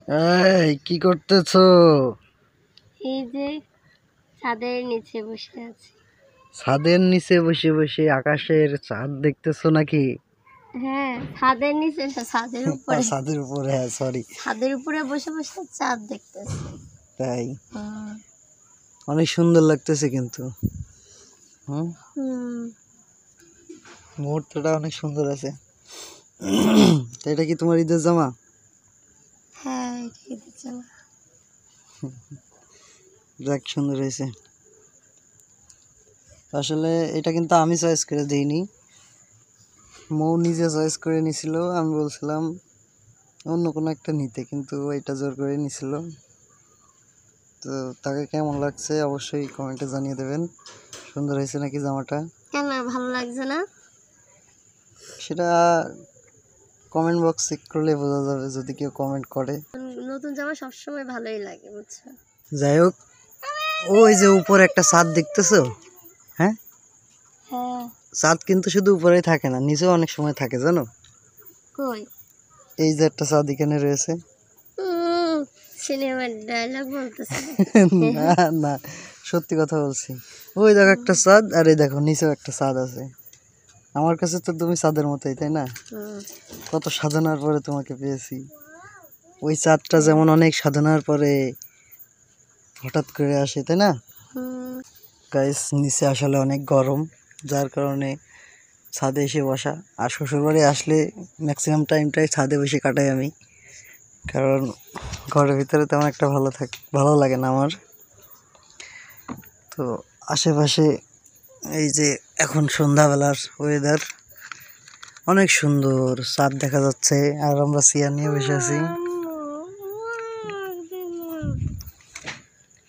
এই কি করতেছো? এই যে ছাদের নিচে বসে আছি। ছাদের নিচে বসে বসে আকাশের চাঁদ দেখতেছো নাকি? হ্যাঁ, ছাদের নিচে না, ছাদের উপরে। ছাদের উপরে, হ্যাঁ সরি। ছাদের উপরে বসে বসে চাঁদ দেখতেছি। তাই অনেক সুন্দর লাগতেছে কিন্তু। হুম, মুহূর্তটা অনেক সুন্দর আছে। তো এটা কি তোমার ঈদের জামা? হ্যাঁ, এটা ঈদের জামা। যাক, সুন্দর হয়েছে। আসলে এটা কিন্তু আমি চয়েস করে দিইনি, মৌ নিজে চয়েস করে নিছিল। আমি বলছিলাম অন্য কোনো একটা নিতে, কিন্তু এটা জোর করে নিছিল। তো তাকে কেমন লাগছে অবশ্যই কমেন্টে জানিয়ে দেবেন। সুন্দর হয়েছে নাকি জামাটা? কেন ভালো লাগছে না? সেটা কমেন্ট বক্স চেক করলে বোঝা যাবে, যদি কেউ কমেন্ট করে। নতুন জামা সবসময় ভালোই লাগে, বুঝছো? যাই হোক, ওই যে উপরে একটা ছাদ দেখতেছো? হ্যাঁ, হ্যাঁ। ছাদ কিন্তু শুধু উপরেই থাকে না, নিচেও অনেক সময় থাকে, জানো? কই? এই যে একটা ছাদ এখানে রয়েছে। সিনেমার ডায়লগ বলতেছে? না না, সত্যি কথা বলছি। ওই দেখো একটা ছাদ, আর এই দেখো নিচেও একটা ছাদ আছে। আমার কাছে তো তুমি ছাদের মতোই, তাই না? কত সাধনার পরে তোমাকে পেয়েছি। ওই চাঁদটা যেমন অনেক সাধনার পরে হঠাৎ করে আসে, তাই না? গাইস, নিচে আসলে অনেক গরম, যার কারণে ছাদে এসে বসা। আর শ্বশুরবাড়ি আসলে ম্যাক্সিমাম টাইমটাই ছাদে বসে কাটাই আমি, কারণ ঘরের ভিতরে তেমন একটা ভালো লাগে না আমার। তো আশেপাশে এই যে এখন সন্ধ্যাবেলার ওয়েদার অনেক সুন্দর, চাঁদ দেখা যাচ্ছে, আর আমরা চেয়ার নিয়ে বসে আছি।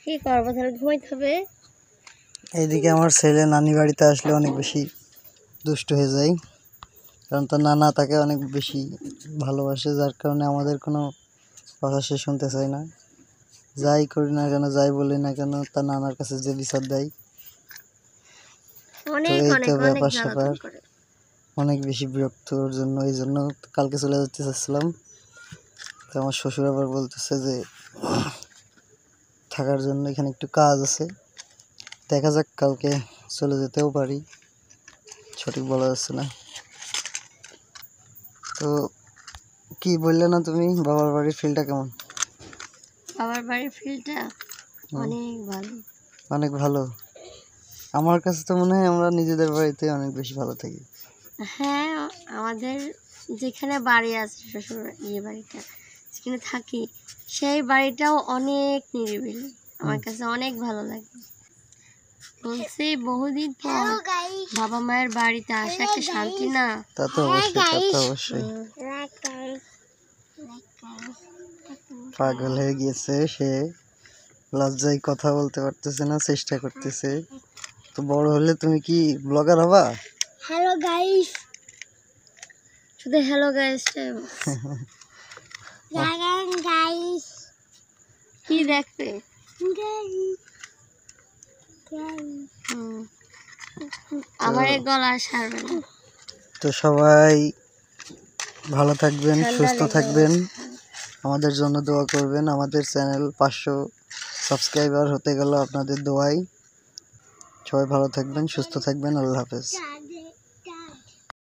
কি করবো তাহলে, ঘুমাইতে হবে। এইদিকে আমার ছেলে নানি বাড়িতে আসলে অনেক বেশি দুষ্ট হয়ে যায়, কারণ তার নানা তাকে অনেক বেশি ভালোবাসে, যার কারণে আমাদের কোনো কথা সে শুনতে চায় না। যাই করি না কেন, যাই বলি না কেন, তার নানার কাছে যে বিচার দেয়। তো এই তো ব্যাপার স্যাপার, অনেক বেশি বিরক্ত ওর জন্য। এই জন্য কালকে চলে যেতে চাচ্ছিলাম, তো আমার শ্বশুর আবার বলতেছে যে থাকার জন্য, এখানে একটু কাজ আছে। দেখা যাক, কালকে চলে যেতেও পারি, সঠিক বলা যাচ্ছে না। তো কি বললে না তুমি, বাবার বাড়ির ফিলটা কেমন? বাবার বাড়ির ফিলটা অনেক ভালো। অনেক ভালো? আমার কাছে তো মনে হয় আমরা নিজেদের বাড়িতে অনেক বেশি ভালো থাকি। হ্যাঁ, আমাদের যেখানে বাড়ি আছে, শ্বশুর বাড়িটা যেখানে থাকি, সেই বাড়িটাও অনেক নিরিবিলি, আমার কাছে অনেক ভালো লাগে। বলছি বহুদিন পর বাবা মায়ের বাড়িতে আসা একটা শান্তি না? তা তো অবশ্যই, তা তো অবশ্যই। পাগল হয়ে গিয়েছে সে, লজ্জায় কথা বলতে পারতেছে না, চেষ্টা করতেছে। তো বড় হলে তুমি কি ব্লগার হবা? হ্যালো গাইস, শুধু হ্যালো গাইস গাইস কি দেখবে? আমার এই গলা সারবে না। তো সবাই ভালো থাকবেন, সুস্থ থাকবেন, আমাদের জন্য দোয়া করবেন। আমাদের চ্যানেল 500 সাবস্ক্রাইবার হতে গেল আপনাদের দোয়াই। সবাই ভালো থাকবেন, সুস্থ থাকবেন, আল্লাহ হাফেজ।